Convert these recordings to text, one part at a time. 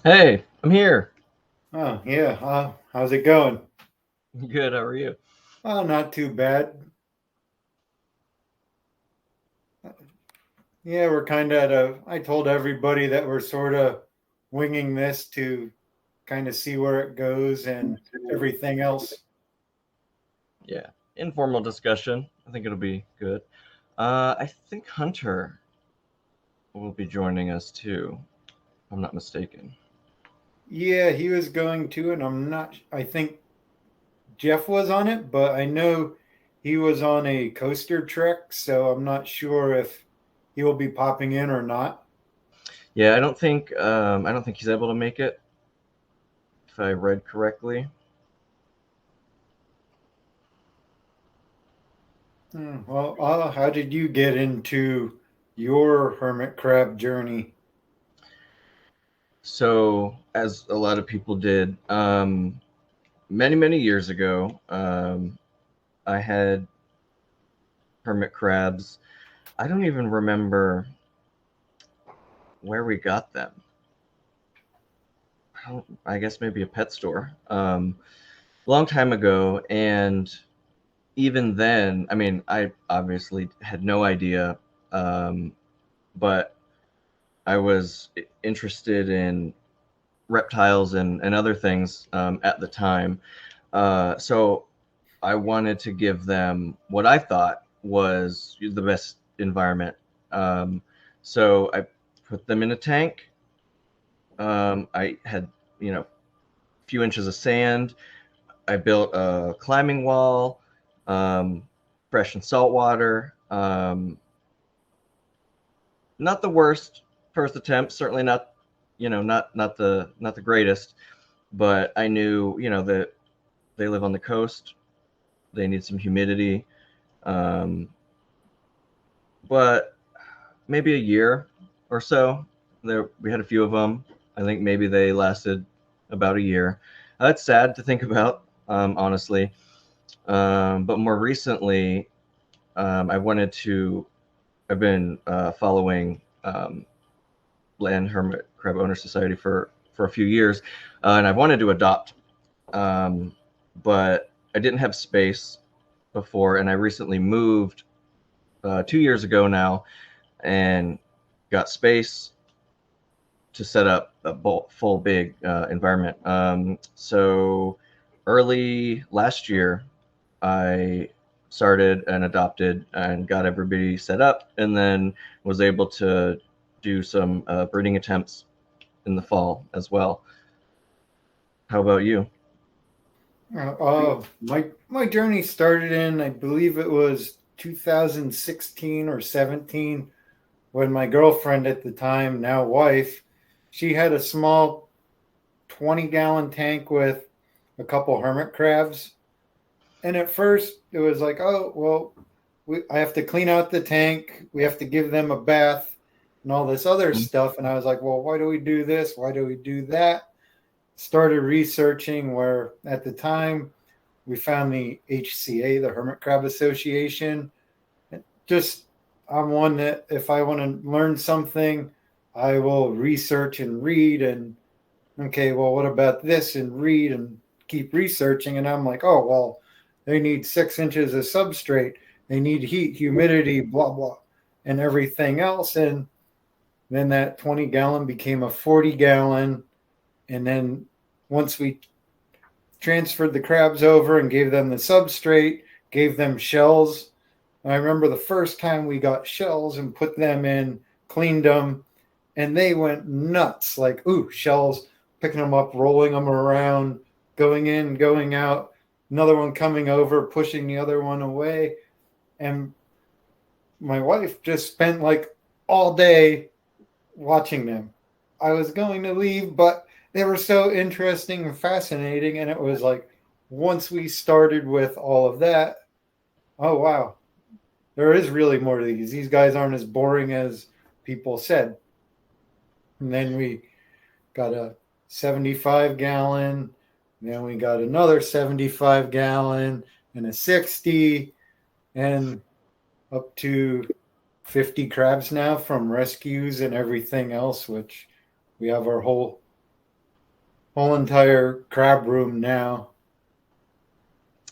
Hey, I'm here. Oh, yeah. How's it going? Good, how are you? Oh, not too bad. Yeah, we're kind of I told everybody that we're sort of winging this to kind of see where it goes and everything else. Yeah, informal discussion. I think it'll be good. I think Hunter will be joining us too, if I'm not mistaken. Yeah, he was going to, and I think Jeff was on it, but I know he was on a coaster trek, so I'm not sure if he will be popping in or not. Yeah, I don't think he's able to make it, if I read correctly. Well, how did you get into your hermit crab journey? So, as a lot of people did, many years ago, I had hermit crabs. I don't even remember where we got them. I guess maybe a pet store. Long time ago, and even then, I mean, I obviously had no idea, um, but I was interested in reptiles and other things at the time. So I wanted to give them what I thought was the best environment. Um, so I put them in a tank. I had, a few inches of sand. I built a climbing wall, um, fresh and salt water. Not the worst first attempt, certainly not, not the greatest, but I knew, that they live on the coast. They need some humidity, um, but maybe a year or so. There, we had a few of them. I think maybe they lasted about a year. That's sad to think about, honestly. But more recently, I wanted to. I've been following Land Hermit Crab Owner Society for a few years, and I wanted to adopt, um, but I didn't have space before, and I recently moved 2 years ago now, and got space to set up a full big environment. So early last year, I started and adopted and got everybody set up, and then was able to do some breeding attempts in the fall as well. How about you? My journey started in, I believe it was 2016 or 17, when my girlfriend at the time, now wife, she had a small 20-gallon tank with a couple hermit crabs. And at first, it was like, oh well, I have to clean out the tank, we have to give them a bath, and all this other stuff. And I was like, well, why do we do this? Why do we do that? Started researching where at the time we found the HCA, the Hermit Crab Association. Just I'm one that if I want to learn something, I will research and read and okay, well, what about this and read and keep researching. And I'm like, oh well, they need 6 inches of substrate, they need heat, humidity, blah blah, and everything else. And then that 20-gallon became a 40-gallon, and then once we transferred the crabs over and gave them the substrate, gave them shells. I remember the first time we got shells and put them in, cleaned them, and they went nuts. Like, ooh, shells, picking them up, rolling them around, going in, going out, another one coming over, pushing the other one away. And my wife just spent like all day watching them. I was going to leave, but they were so interesting and fascinating. And it was like, once we started with all of that, oh, wow, there is really more to these. These guys aren't as boring as people said. And then we got a 75-gallon. Then we got another 75-gallon and a 60 and up to 50 crabs now from rescues and everything else, which we have our whole whole entire crab room now.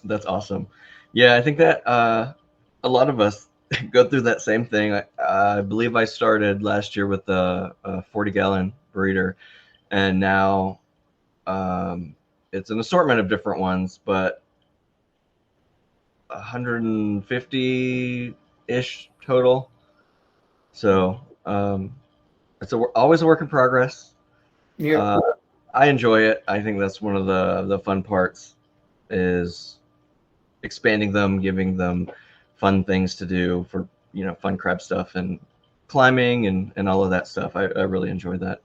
That's awesome. Yeah, I think that a lot of us go through that same thing. I believe I started last year with a 40-gallon breeder, and now it's an assortment of different ones, but 150-ish total. So it's always a work in progress. Yeah, Uh, I enjoy it. I think that's one of the fun parts is expanding them, giving them fun things to do for fun crab stuff and climbing and all of that stuff. I really enjoy that.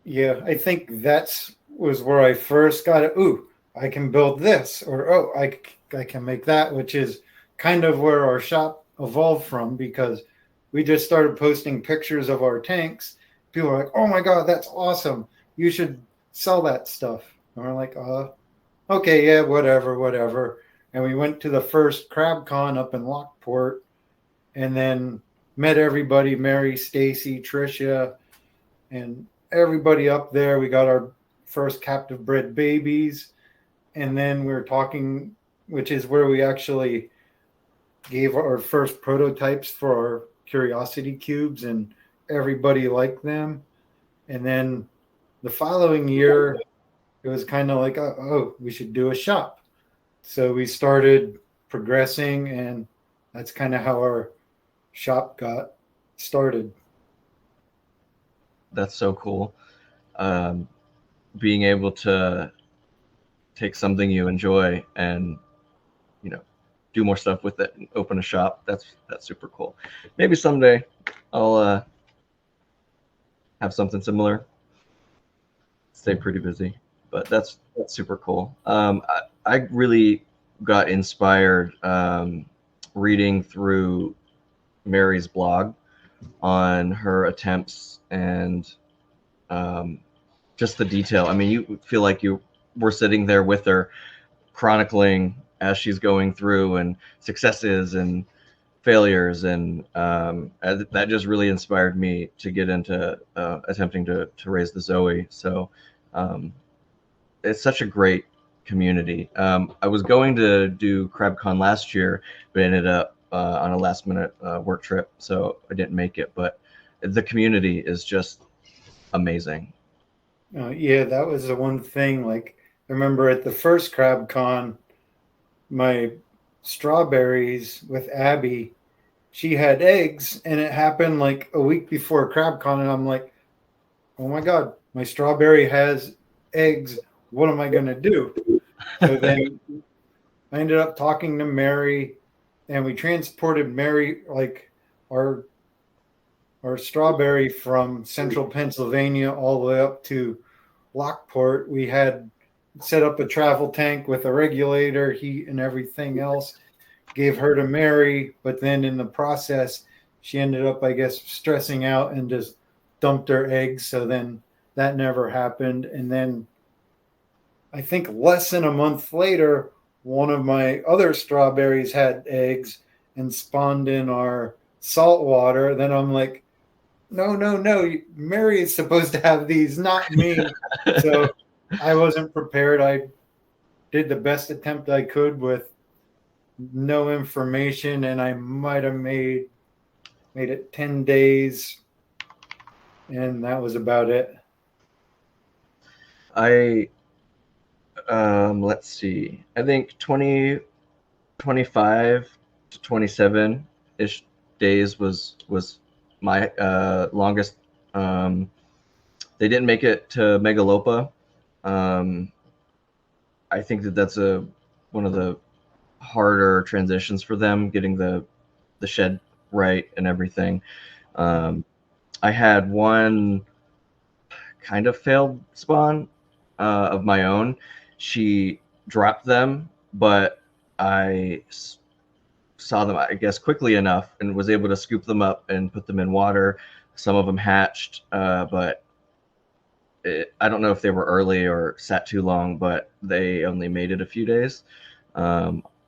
yeah. I think that's was where I first got it. Ooh, I can build this, or oh, I can make that, which is kind of where our shop evolved from because we just started posting pictures of our tanks. People are like, "Oh my god, that's awesome! You should sell that stuff." And we're like, okay, yeah, whatever, whatever." And we went to the first crab con up in Lockport, and then met everybody, Mary, Stacy, Tricia, and everybody up there. We got our first captive bred babies, and then we were talking, which is where we actually gave our first prototypes for our curiosity cubes, and everybody liked them. And then the following year, it was kind of like, oh, we should do a shop. So we started progressing, and that's kind of how our shop got started. That's so cool. Um, Being able to take something you enjoy and you know do more stuff with it and open a shop. That's super cool. Maybe someday I'll have something similar. Stay pretty busy, but that's super cool. I really got inspired reading through Mary's blog on her attempts and um, just the detail. I mean, you feel like you were sitting there with her, chronicling as she's going through and successes and failures, and that just really inspired me to get into attempting to raise the Zoe. So um, it's such a great community. I was going to do CrabCon last year, but ended up on a last minute work trip, so I didn't make it. But the community is just amazing. Yeah, that was the one thing. Like, I remember at the first Crab Con, my strawberries with Abby, she had eggs, and it happened like a week before Crab Con, and I'm like, oh my god, my strawberry has eggs. What am I gonna do? So then I ended up talking to Mary, and we transported Mary, like our our strawberry, from central Pennsylvania all the way up to Lockport. We had set up a travel tank with a regulator, heat, and everything else. Gave her to Mary, but then in the process, she ended up, I guess, stressing out and just dumped her eggs. So then that never happened. And then I think less than a month later, one of my other strawberries had eggs and spawned in our salt water. Then I'm like, no, no, no. Mary is supposed to have these, not me. So I wasn't prepared. I did the best attempt I could with no information, and I might have made it 10 days, and that was about it. I let's see. I think 25 to 27 ish days was my longest. They didn't make it to Megalopa. Um, I think that's a one of the harder transitions for them, getting the shed right and everything. Um, I had one kind of failed spawn of my own. She dropped them, but I saw them, I guess, quickly enough and was able to scoop them up and put them in water. Some of them hatched, but I don't know if they were early or sat too long, but they only made it a few days.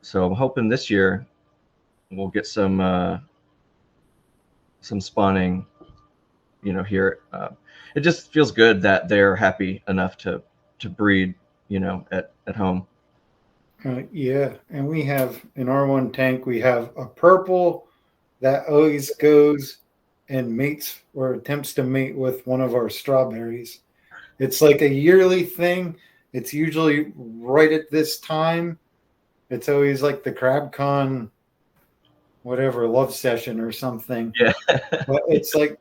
So I'm hoping this year we'll get some spawning, here. It just feels good that they're happy enough to to breed, at home. Yeah, and we have in our one tank we have a purple that always goes and mates or attempts to mate with one of our strawberries. It's like a yearly thing. It's usually right at this time. It's always like the CrabCon, whatever, love session or something. Yeah. But it's like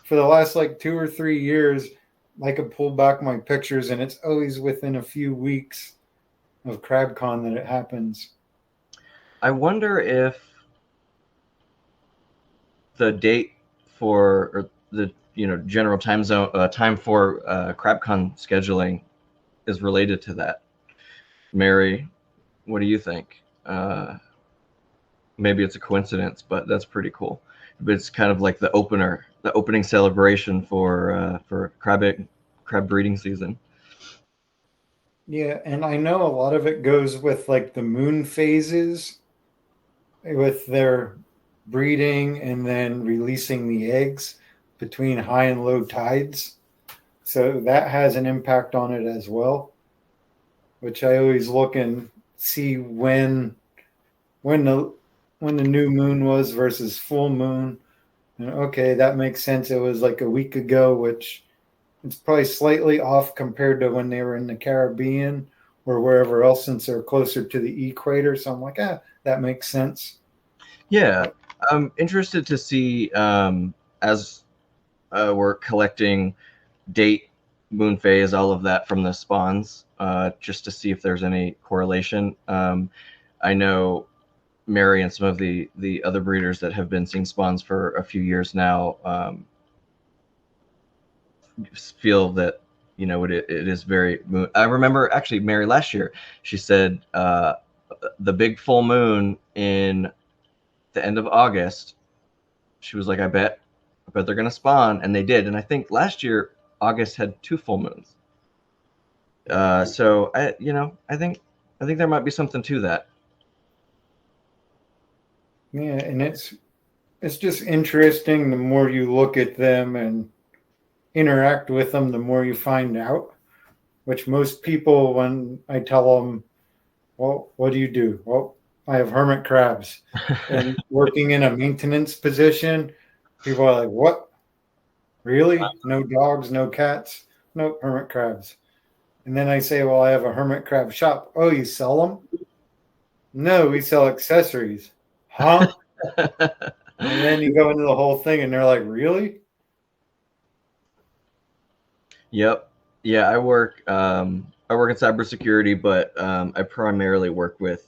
for the last like 2 or 3 years, I could pull back my pictures and it's always within a few weeks of CrabCon that it happens. I wonder if the date for or the general time for CrabCon scheduling is related to that. Mary, what do you think? Maybe it's a coincidence, but that's pretty cool. But it's kind of like the opening celebration for crab breeding season. Yeah, and I know a lot of it goes with like the moon phases with their breeding and then releasing the eggs between high and low tides. So that has an impact on it as well, which I always look and see when the when the new moon was versus full moon. And okay, that makes sense. It was like a week ago, which it's probably slightly off compared to when they were in the Caribbean or wherever else since they're closer to the equator. So I'm like, that makes sense. Yeah, I'm interested to see as we're collecting date, moon phase, all of that from the spawns, just to see if there's any correlation. I know Mary and some of the other breeders that have been seeing spawns for a few years now feel that it is very moon. I remember actually Mary last year, she said the big full moon in the end of August, she was like, I bet they're gonna spawn, and they did. And I think last year August had 2 full moons. So I think there might be something to that. Yeah, and it's just interesting. The more you look at them and interact with them, the more you find out. Which most people, when I tell them, "Well, what do you do?" Well, I have hermit crabs, and working in a maintenance position, people are like, "What? Really? No dogs, no cats, no hermit crabs?" And then I say, "Well, I have a hermit crab shop." Oh, you sell them? No, we sell accessories. Huh? And then you go into the whole thing, and they're like, "Really?" Yep. Yeah, I work in cybersecurity, but I primarily work with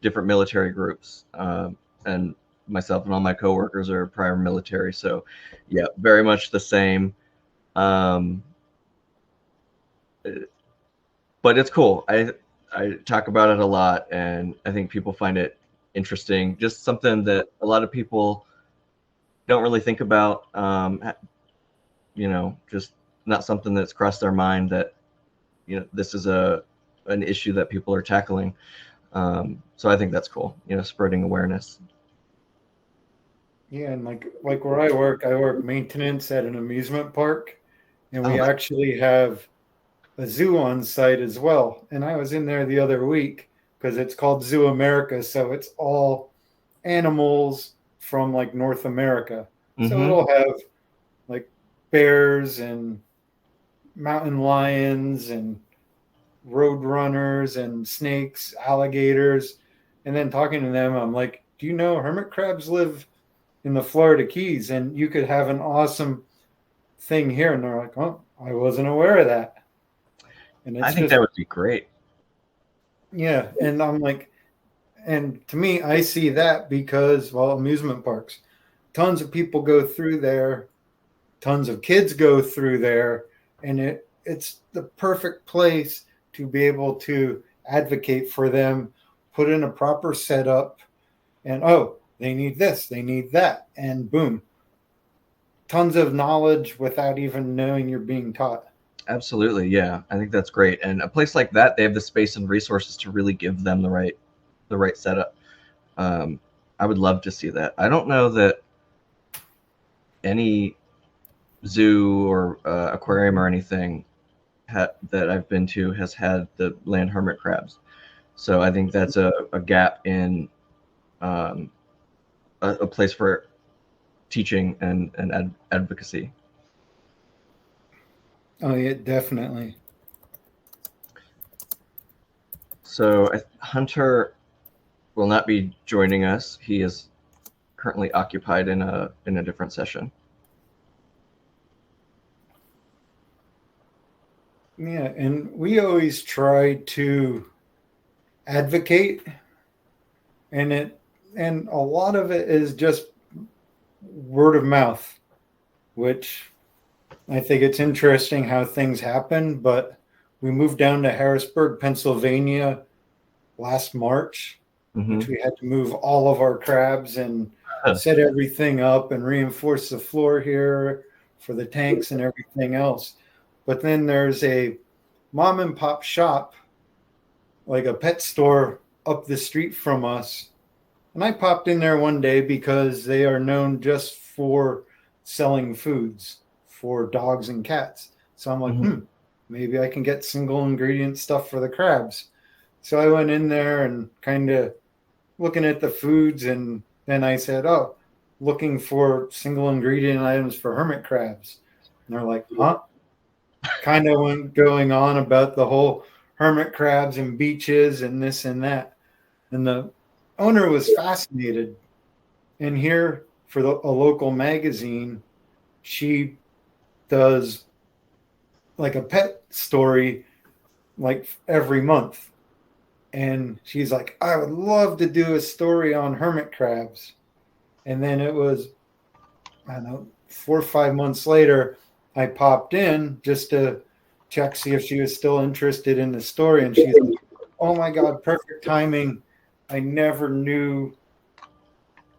different military groups, and myself and all my coworkers are prior military. So, yeah, very much the same. Um, but it's cool. I talk about it a lot, and I think people find it interesting. Just something that a lot of people don't really think about. Just not something that's crossed their mind that this is an issue that people are tackling. So I think that's cool. Spreading awareness. Yeah, and like where I work maintenance at an amusement park, and we Oh, actually have a zoo on site as well. And I was in there the other week because it's called Zoo America, so it's all animals from like North America. So mm-hmm. it'll have like bears and mountain lions and road runners and snakes, alligators. And then talking to them, I'm like, do you know hermit crabs live in the Florida Keys? And you could have an awesome thing here. And they're like, oh, I wasn't aware of that. And I it's think just, that would be great. yeah. And I'm like, and to me, I see that because, well, amusement parks, tons of people go through there, tons of kids go through there, and it's the perfect place to be able to advocate for them, put in a proper setup, and oh, they need this, they need that, and boom, tons of knowledge without even knowing you're being taught. Absolutely, yeah. I think that's great. And a place like that, they have the space and resources to really give them the right setup. I would love to see that. I don't know that any zoo or aquarium or anything that I've been to has had the land hermit crabs. So I think that's a gap in a place for teaching and advocacy. Oh yeah, definitely. So Hunter will not be joining us. He is currently occupied in a different session. Yeah, and we always try to advocate, and a lot of it is just word of mouth, which I think it's interesting how things happen. But we moved down to Harrisburg, Pennsylvania last March, which we had to move all of our crabs and set everything up and reinforce the floor here for the tanks and everything else. But then there's a mom and pop shop, like a pet store up the street from us. And I popped in there one day because they are known just for selling foods for dogs and cats. So I'm like, maybe I can get single ingredient stuff for the crabs. So I went in there and kind of looking at the foods, and then I said, oh, looking for single ingredient items for hermit crabs. And they're like, huh? Kind of went going on about the whole hermit crabs and beaches and this and that. And the owner was fascinated. And here for a local magazine, she does like a pet story like every month. And she's like, I would love to do a story on hermit crabs. And then it was, I don't know, 4 or 5 months later, I popped in just to check, see if she was still interested in the story. And she's like, oh my God, perfect timing. I never knew,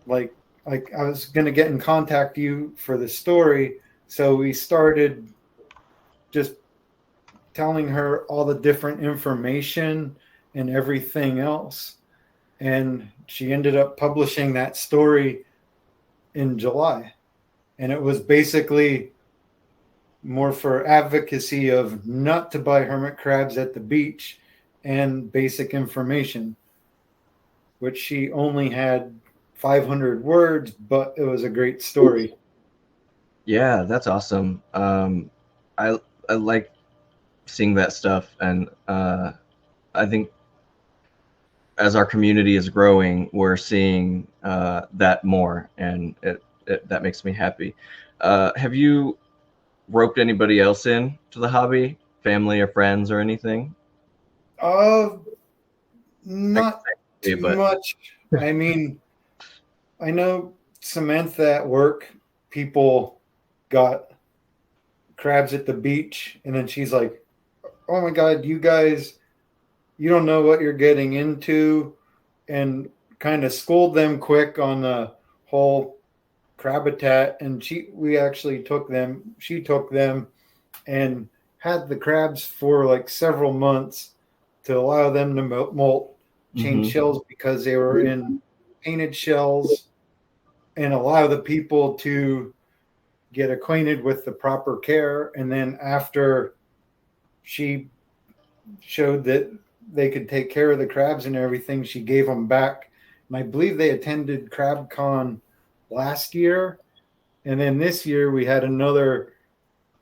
like I was going to get in contact you for the story. So we started just telling her all the different information and everything else. And she ended up publishing that story in July. And it was basically more for advocacy of not to buy hermit crabs at the beach and basic information, which she only had 500 words, but it was a great story. Yeah, that's awesome. I like seeing that stuff, and I think as our community is growing, we're seeing that more, and that makes me happy. Have you roped anybody else in to the hobby, family or friends or anything? Not too much. I mean, I know Samantha at work, people got crabs at the beach, and then she's like, oh my God, you guys, you don't know what you're getting into, and kind of scold them quick on the whole crabitat. And she took them and had the crabs for like several months to allow them to molt, change shells because they were in painted shells, and allow the people to get acquainted with the proper care. And then after she showed that they could take care of the crabs and everything, she gave them back. And I believe they attended CrabCon last year. And then this year we had another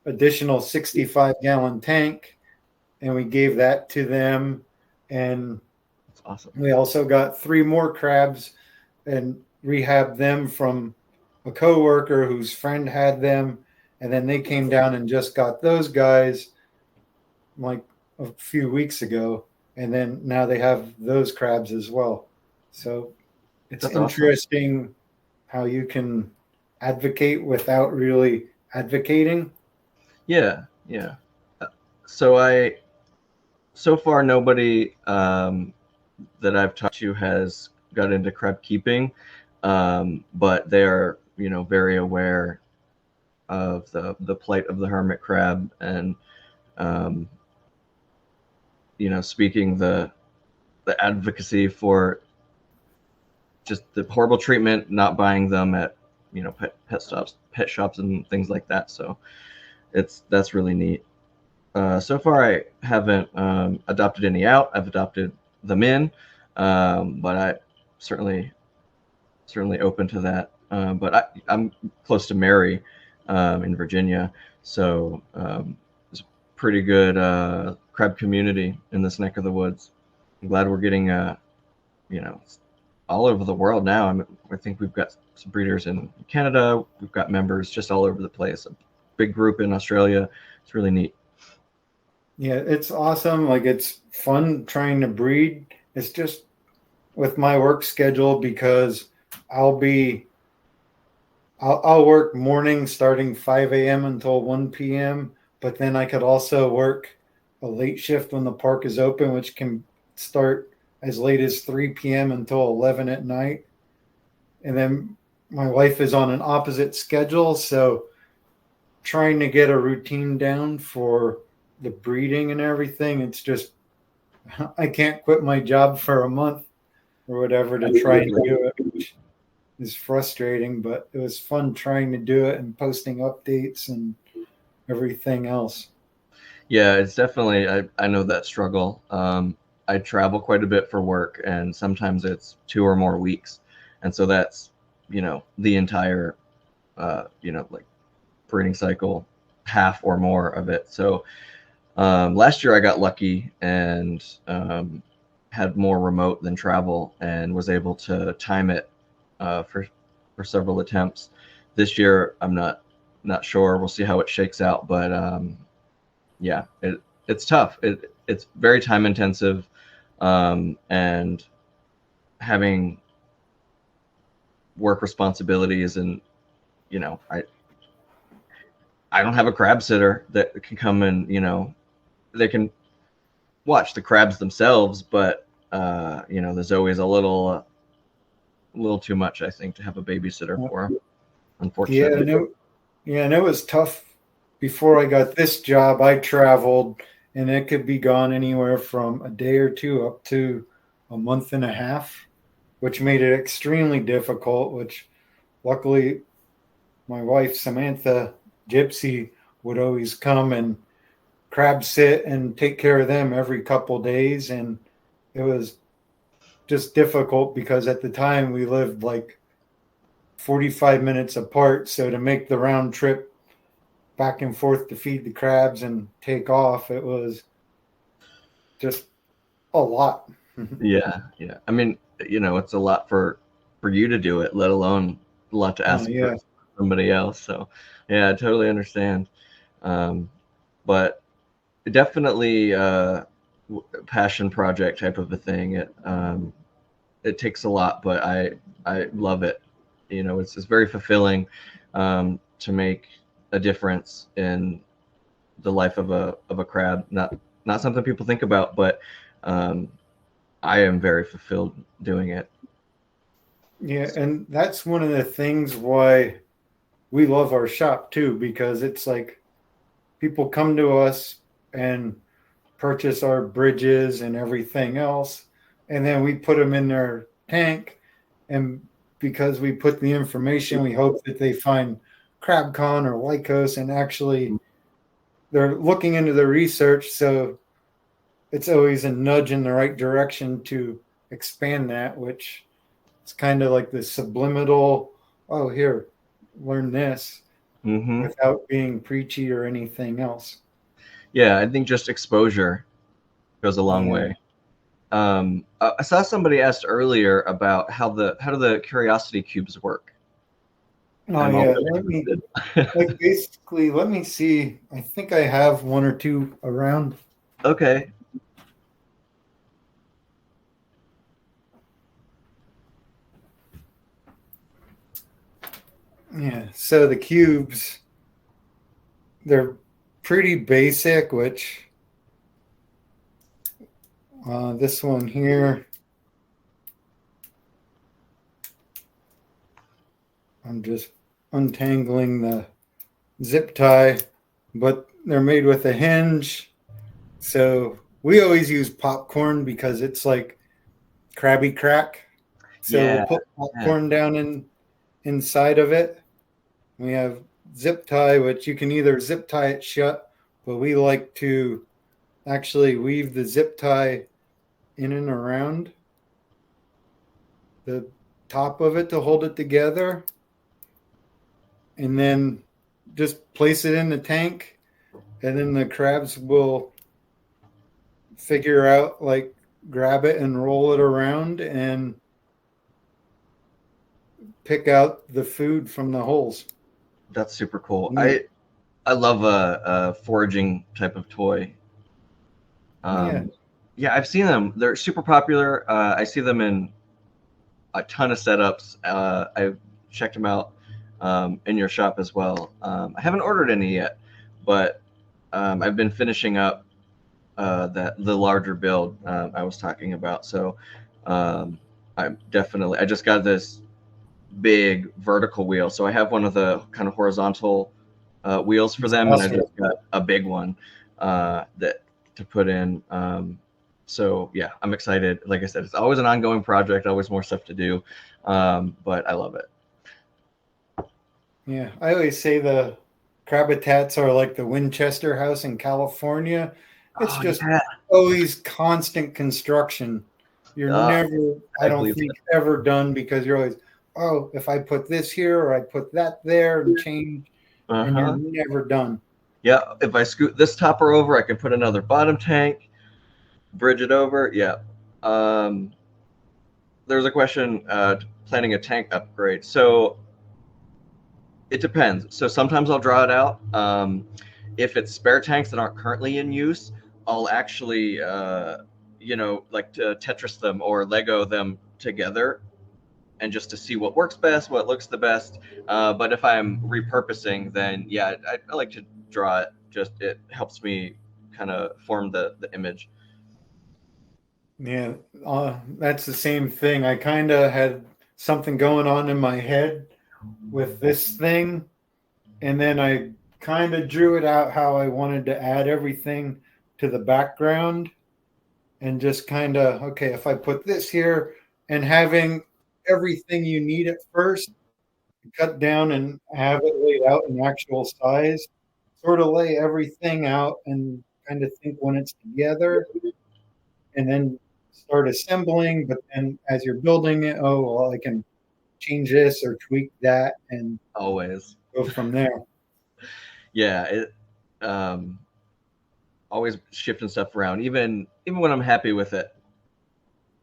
additional 65-gallon tank, and we gave that to them. And that's awesome. We also got 3 more crabs and rehabbed them from a coworker whose friend had them. And then they came down and just got those guys like a few weeks ago. And then now they have those crabs as well. So it's That's interesting awesome. How you can advocate without really advocating. Yeah. So far nobody that I've talked to has got into crab keeping, but they are, very aware of the plight of the hermit crab, and speaking the advocacy for just the horrible treatment, not buying them at pet shops and things like that. So that's really neat. So far, I haven't adopted any out. I've adopted them in, but I certainly open to that. I'm close to Mary in Virginia, so it's a pretty good crab community in this neck of the woods. I'm glad we're getting all over the world now. I think we've got some breeders in Canada. We've got members just all over the place. A big group in Australia. It's really neat. Yeah, it's awesome. Like it's fun trying to breed. It's just with my work schedule because I'll be I'll work morning starting 5 a.m. until 1 p.m. But then I could also work a late shift when the park is open, which can start as late as 3 p.m. until 11 at night. And then my wife is on an opposite schedule. So trying to get a routine down for the breeding and everything, it's just, I can't quit my job for a month or whatever to try and do it, which is frustrating, but it was fun trying to do it and posting updates and everything else. Yeah, it's definitely, I know that struggle. I travel quite a bit for work, and sometimes it's 2 or more weeks. And so that's, the entire, like breeding cycle, half or more of it. So last year I got lucky and had more remote than travel and was able to time it for several attempts. This year I'm not sure. We'll see how it shakes out, but yeah, it's tough. It's very time intensive, and having work responsibilities, and I don't have a crab sitter that can come and they can watch the crabs themselves, but there's always a little too much, I think, to have a babysitter for, unfortunately. And it was tough. Before I got this job, I traveled and it could be gone anywhere from a day or two up to a month and a half, which made it extremely difficult, which luckily my wife, Samantha Gypsy, would always come and crab sit and take care of them every couple days. And it was just difficult because at the time we lived like 45 minutes apart. So to make the round trip back and forth to feed the crabs and take off, it was just a lot. Yeah. I mean, it's a lot for you to do it, let alone a lot to ask for somebody else. So yeah, I totally understand. But definitely passion project type of a thing. It takes a lot, but I love it. It's very fulfilling to make a difference in the life of a crab. Not something people think about, but I am very fulfilled doing it. Yeah, and that's one of the things why we love our shop too, because it's like people come to us and purchase our bridges and everything else, and then we put them in their tank, and because we put the information, we hope that they find CrabCon or Lycos, and actually they're looking into the research, so it's always a nudge in the right direction to expand that, which it's kind of like the subliminal, oh, here, learn this, without being preachy or anything else. Yeah, I think just exposure goes a long way. I saw somebody asked earlier about how do the curiosity cubes work. Let me let me see. I think I have one or two around. Okay. Yeah, so the cubes, they're pretty basic, which this one here, I'm just untangling the zip tie, but they're made with a hinge. So we always use popcorn because it's like Krabby Crack. So we'll put popcorn down inside of it. We have zip tie, which you can either zip tie it shut but we like to actually weave the zip tie in and around the top of it to hold it together, and then just place it in the tank, and then the crabs will figure out, like, grab it and roll it around and pick out the food from the holes. That's super cool. Yeah. I love a foraging type of toy. Yeah. Yeah, I've seen them. They're super popular. I see them in a ton of setups. I've checked them out in your shop as well. I haven't ordered any yet, but I've been finishing up the larger build I was talking about. So I just got this big vertical wheel. So I have one of the kind of horizontal wheels for them, and I just got a big one that to put in. So yeah, I'm excited. Like I said, it's always an ongoing project, always more stuff to do, but I love it. Yeah, I always say the Crabitats are like the Winchester House in California. It's just always constant construction. You're never, I don't think, ever done, because you're always, oh, if I put this here or I put that there and change, and you're never done. Yeah, if I scoot this topper over, I can put another bottom tank, bridge it over. Yeah. There's a question planning a tank upgrade. So it depends. So sometimes I'll draw it out. If it's spare tanks that aren't currently in use, I'll actually, like to Tetris them or Lego them together, and just to see what works best, what looks the best. But if I'm repurposing, then yeah, I like to draw it. Just it helps me kind of form the image. Yeah, that's the same thing. I kind of had something going on in my head with this thing, and then I kind of drew it out how I wanted to add everything to the background, and just kind of, okay, if I put this here, and having everything you need at first, cut down and have it laid out in actual size, sort of lay everything out and kind of think when it's together, and then start assembling. But then as you're building it, oh, well, I can change this or tweak that and always go from there. Yeah, it always shifting stuff around. Even when I'm happy with it,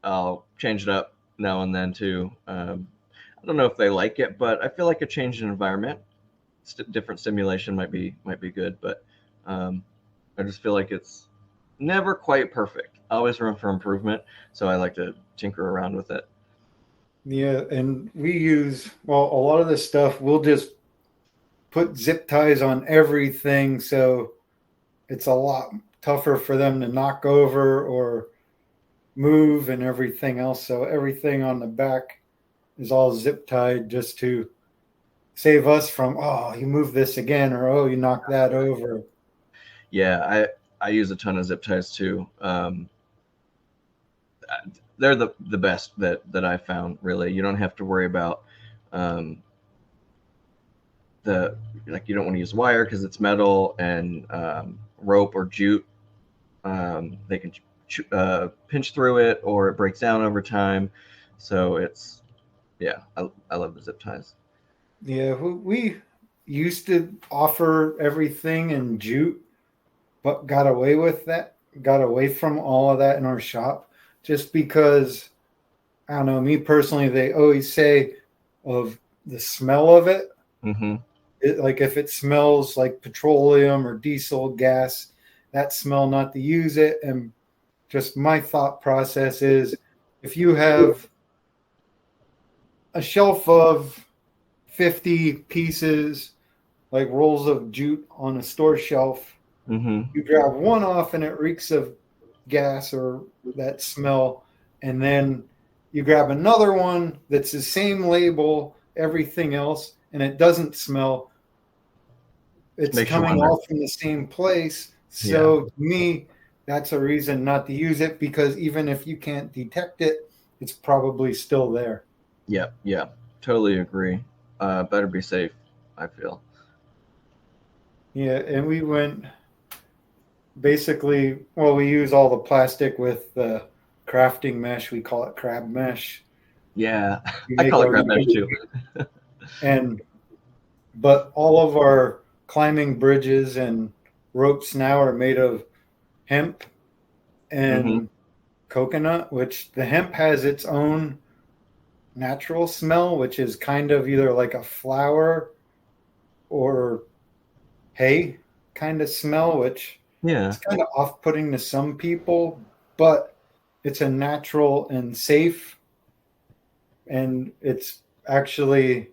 I'll change it up now and then too. I don't know if they like it, but I feel like a change in environment, different stimulation might be good. But I just feel like it's never quite perfect. Always room for improvement. So I like to tinker around with it. Yeah, and we use, well, a lot of this stuff we'll just put zip ties on everything, so it's a lot tougher for them to knock over or move and everything else. So everything on the back is all zip tied, just to save us from, oh, you move this again, or oh, you knock that over. Yeah, I use a ton of zip ties too. They're the best that I found. Really, you don't have to worry about you don't want to use wire because it's metal, and rope or jute. They can pinch through it, or it breaks down over time. So it's, yeah, I love the zip ties. Yeah, we used to offer everything in jute, but got away with that. Got away from all of that in our shop, just because, I don't know, me personally, they always say of the smell of it. Mm-hmm. Like if it smells like petroleum or diesel gas, that smell, not to use it. And just my thought process is, if you have a shelf of 50 pieces, like rolls of jute on a store shelf, mm-hmm. you grab one off and it reeks of gas or that smell, and then you grab another one that's the same label, everything else, and it doesn't smell. It's coming all from the same place. So to me, that's a reason not to use it, because even if you can't detect it, it's probably still there. Yeah, totally agree. Better be safe, I feel. Yeah, and we went basically, well, we use all the plastic with the crafting mesh. We call it crab mesh. Yeah, We I make call it our crab mesh too. and but all of our climbing bridges and ropes now are made of hemp Hmm. and coconut, which the hemp has its own natural smell, which is kind of either like a flower or hay kind of smell, which Yeah, is kind of off-putting to some people, but it's a natural and safe, and it's actually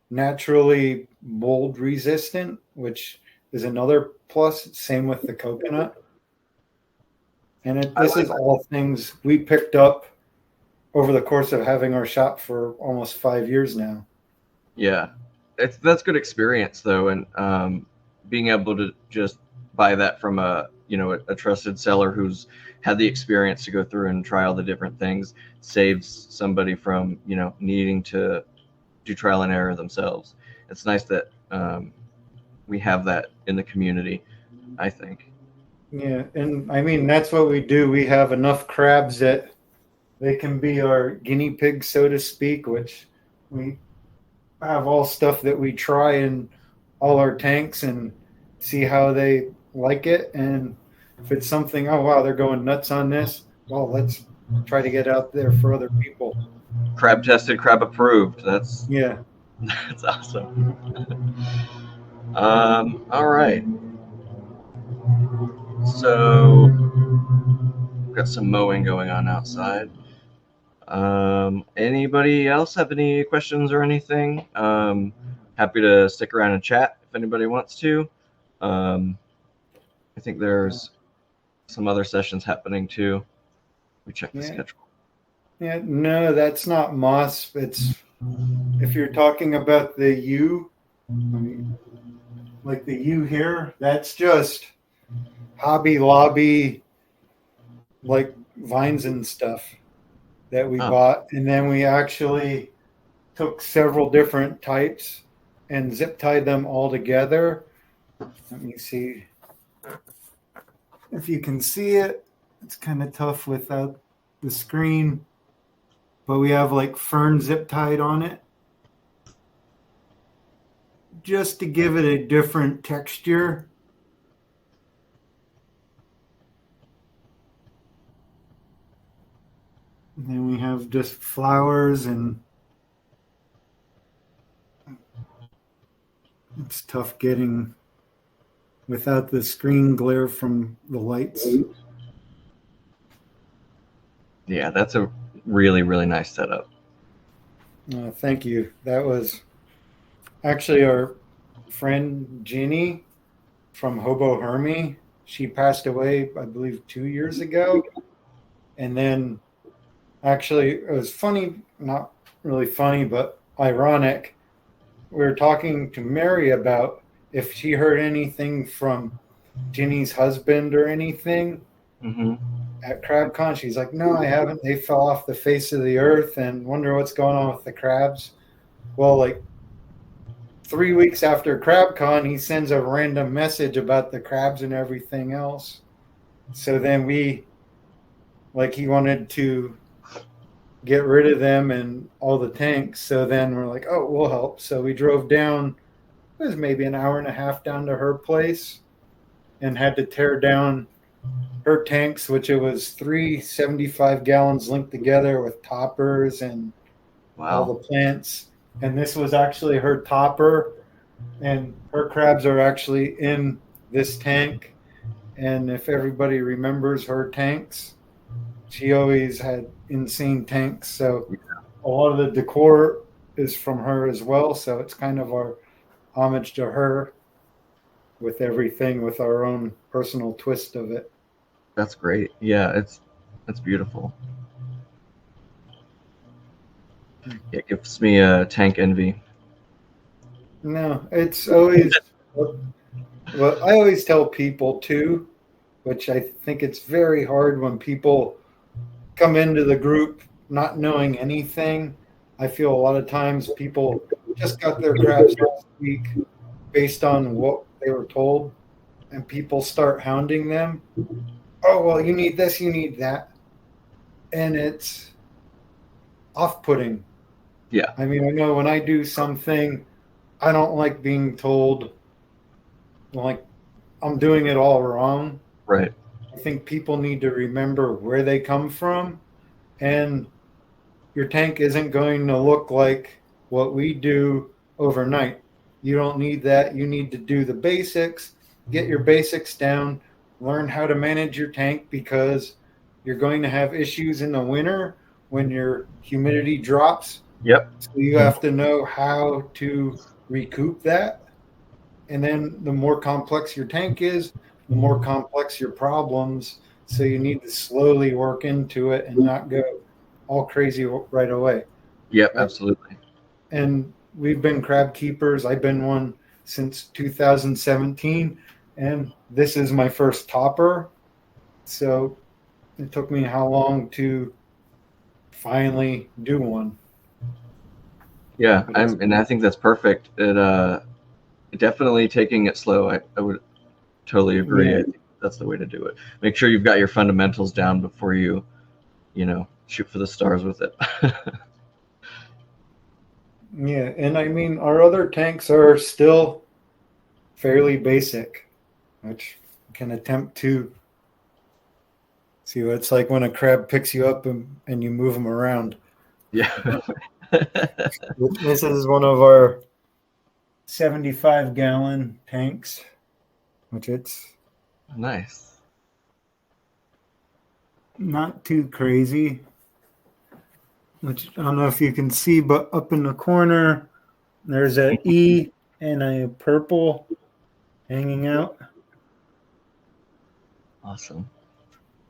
naturally mold resistant, which is another plus. Same with the coconut. And I this like is all things we picked up over the course of having our shop for almost 5 years now. Yeah, that's good experience though, and being able to just buy that from a trusted seller who's had the experience to go through and try all the different things saves somebody from needing to do trial and error themselves. It's nice that we have that in the community, I think. Yeah, and I mean that's what we do. We have enough crabs that they can be our guinea pigs, so to speak, which we have all stuff that we try in all our tanks and see how they like it. And if it's something, oh wow, they're going nuts on this, well, let's try to get out there for other people. Crab tested, crab approved. That's Yeah. that's awesome. All right. So we've got some mowing going on outside. Anybody else have any questions or anything? Happy to stick around and chat if anybody wants to. I think there's some other sessions happening too. We check the Yeah. schedule. Yeah. No, that's not moss. It's if you're talking about the U, I mean, like the U here, that's just Hobby Lobby, like vines and stuff that we Oh, bought. And then we actually took several different types and zip tied them all together. Let me see if you can see it. It's kind of tough without the screen, but we have like fern zip tied on it just to give it a different texture. And then we have just flowers, and it's tough getting without the screen glare from the lights. yeah, that's a really, really nice setup. Thank you. That was actually our friend Ginny from Hobo Hermy. She passed away, I believe, 2 years ago. And then actually, it was funny, not really funny, but ironic. We were talking to Mary about if she heard anything from Ginny's husband or anything Hmm. at CrabCon. She's like, no, I haven't. They fell off the face of the earth and wonder what's going on with the crabs. Well, like 3 weeks after CrabCon, he sends a random message about the crabs and everything else. So then he wanted to get rid of them and all the tanks. So then we're like, oh, we'll help. So we drove down, it was maybe an hour and a half down to her place and had to tear down her tanks, which it was 3 75 gallons linked together with toppers and all the Wow. plants. And this was actually her topper, and her crabs are actually in this tank. And if everybody remembers her tanks, she always had insane tanks. So a lot of the decor is from her as well. So it's kind of our homage to her with everything with our own personal twist of it. That's great. Yeah, that's beautiful. It gives me a tank envy. No, it's always well, I always tell people too, which I think it's very hard when people come into the group not knowing anything. I feel a lot of times people just got their crabs last week based on what they were told. and people start hounding them. Oh, well, you need this, you need that. And it's off-putting. Yeah. I mean, I know when I do something, I don't like being told like I'm doing it all wrong. Right. I think people need to remember where they come from, and your tank isn't going to look like what we do overnight. You don't need that. You need to do the basics, get your basics down, learn how to manage your tank because you're going to have issues in the winter when your humidity drops. Yep. So you have to know how to recoup that. And then the more complex your tank is, the more complex your problems. So you need to slowly work into it and not go all crazy right away. Yep. Right? Absolutely. And we've been crab keepers. I've been one since 2017, and this is my first topper. So it took me how long to finally do one? Yeah. And I think that's perfect. Definitely taking it slow. I would totally agree. Yeah. I think that's the way to do it. Make sure you've got your fundamentals down before you shoot for the stars with it. Yeah, and I mean, our other tanks are still fairly basic, which can attempt to see what it's like when a crab picks you up and you move them around. Yeah. This is one of our 75-gallon tanks, which it's Nice. not too crazy. Which I don't know if you can see, but up in the corner, there's a E and a purple hanging out. Awesome.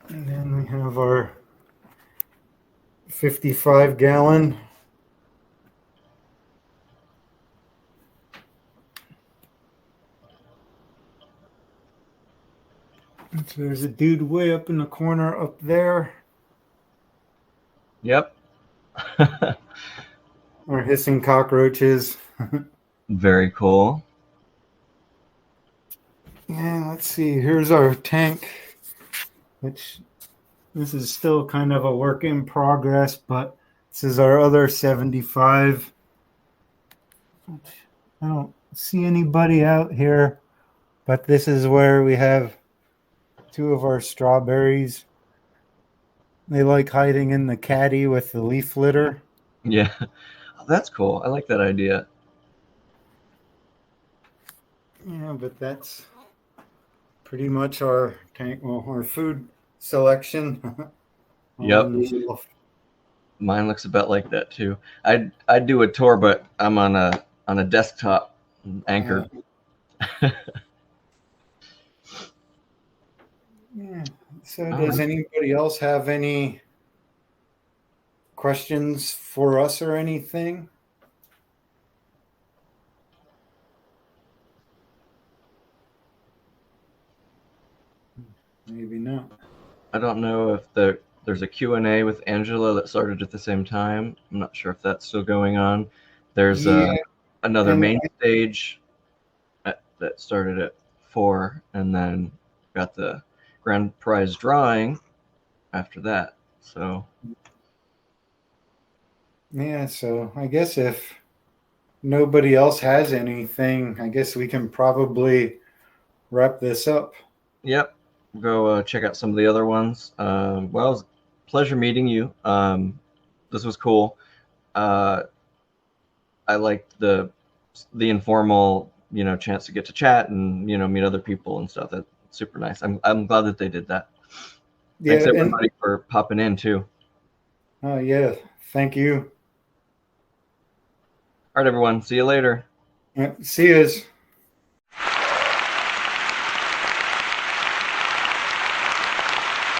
And then we have our 55-gallon. So there's a dude way up in the corner up there. Yep. Or hissing cockroaches. Very cool. Yeah, let's see. Here's our tank, which this is still kind of a work in progress, but this is our other 75. I don't see anybody out here, but this is where we have two of our strawberries. They like hiding in the caddy with the leaf litter. Yeah. Oh, that's cool. I like that idea. Yeah, but that's pretty much our tank, well, our food selection. Yep. Mine looks about like that too. I'd do a tour, but I'm on a desktop anchored. Yeah. So does anybody else have any questions for us or anything? Maybe not. I don't know if there's a Q&A with Angela that started at the same time. I'm not sure if that's still going on. There's another main stage that started at 4, and then got the grand prize drawing after that. So yeah, so I guess if nobody else has anything, I guess we can probably wrap this up. yep, go check out some of the other ones. Well, it was a pleasure meeting you. This was cool. I liked the informal, chance to get to chat and meet other people and stuff. That's super nice. I'm glad that they did that. Yeah, thanks everybody for popping in too. Oh yeah, thank you. All right, everyone. See you later. See yous.